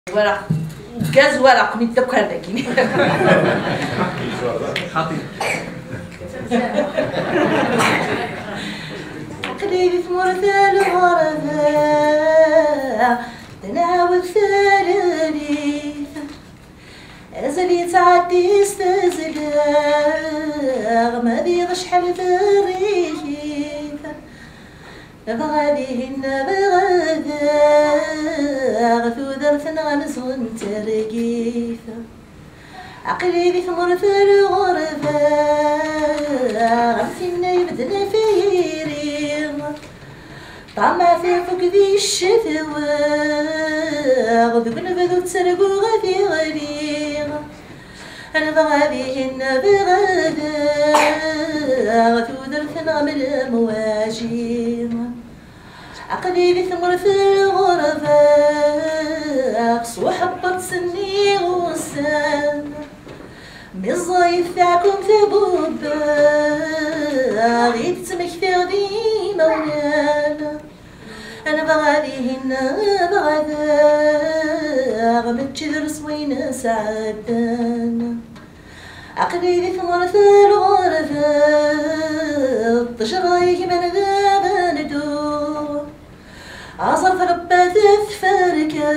voilà gaz voilà قنيت داك هذاك خطير قليل مرثال غرفة تناول ثالث أزلي تعدي استزلاغ ما ذي شحال في الريف بغاديهن بغداغ ثودرت نغنس ونترقيف عقلي ذي ثمر في الغرفة غمسينا يبدنا فيري طعما في فوق ذي الشتوى ذوك نبذو تسرقو غادي غريغ أنا بغاديهن بغداغ ثودرت نغمل مواجيغ عقلي ذي ثمر في الغرفة قصو حبط سني غسان مي الزايف تاعكم ثبوبا غير تمكثر ديما ونانا أنا بغاديهن بغداغ متشذر سوين سعدان عقلي ذي ثمر في الغرفة طشرايك من ذاب ندور عصر في ربات الفركة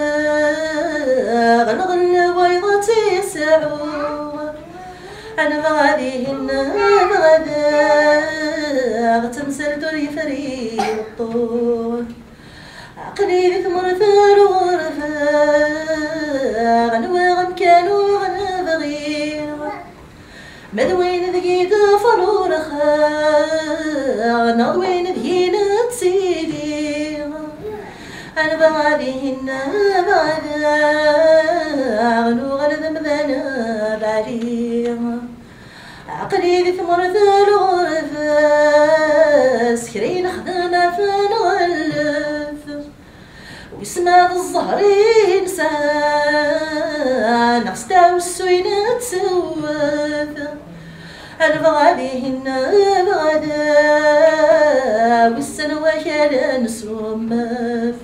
غنغل بيضتي سعور أنا بغاديهن بغداغ تمثل دوري فريد الطور عقلي ذي ثمر في الغرفة غنواغم كانوا غنبغيغ مدوين ذقيق فرورخا نضوين ذهينة سيدي أنا بغاديهن بغداغ نوغل ذمذانا بعليغ عقلي ذي ثمر في الغرفة سكرين خدمة في نغلف ويسمع الزهرين سان نقصتا والسوينة تسوف أنا بغاديهن بغداغ والسنوى كالا نسومف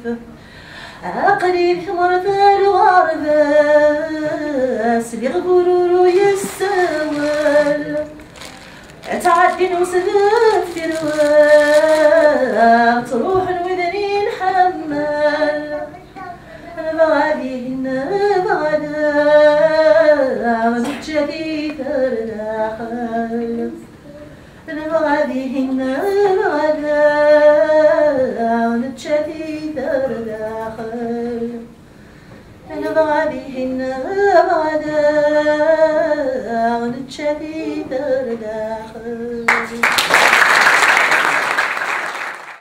عقلي ثمر في الغرفة سليغ برورو يساول تعدي نوصل في الواق تروح وذني نحمل أنا بغاديهن بغداغ نتشافي داخل أنا بغاديهن بغداغ نتشافي داخل أنا بغاديهن بغداغ نتشافي داخل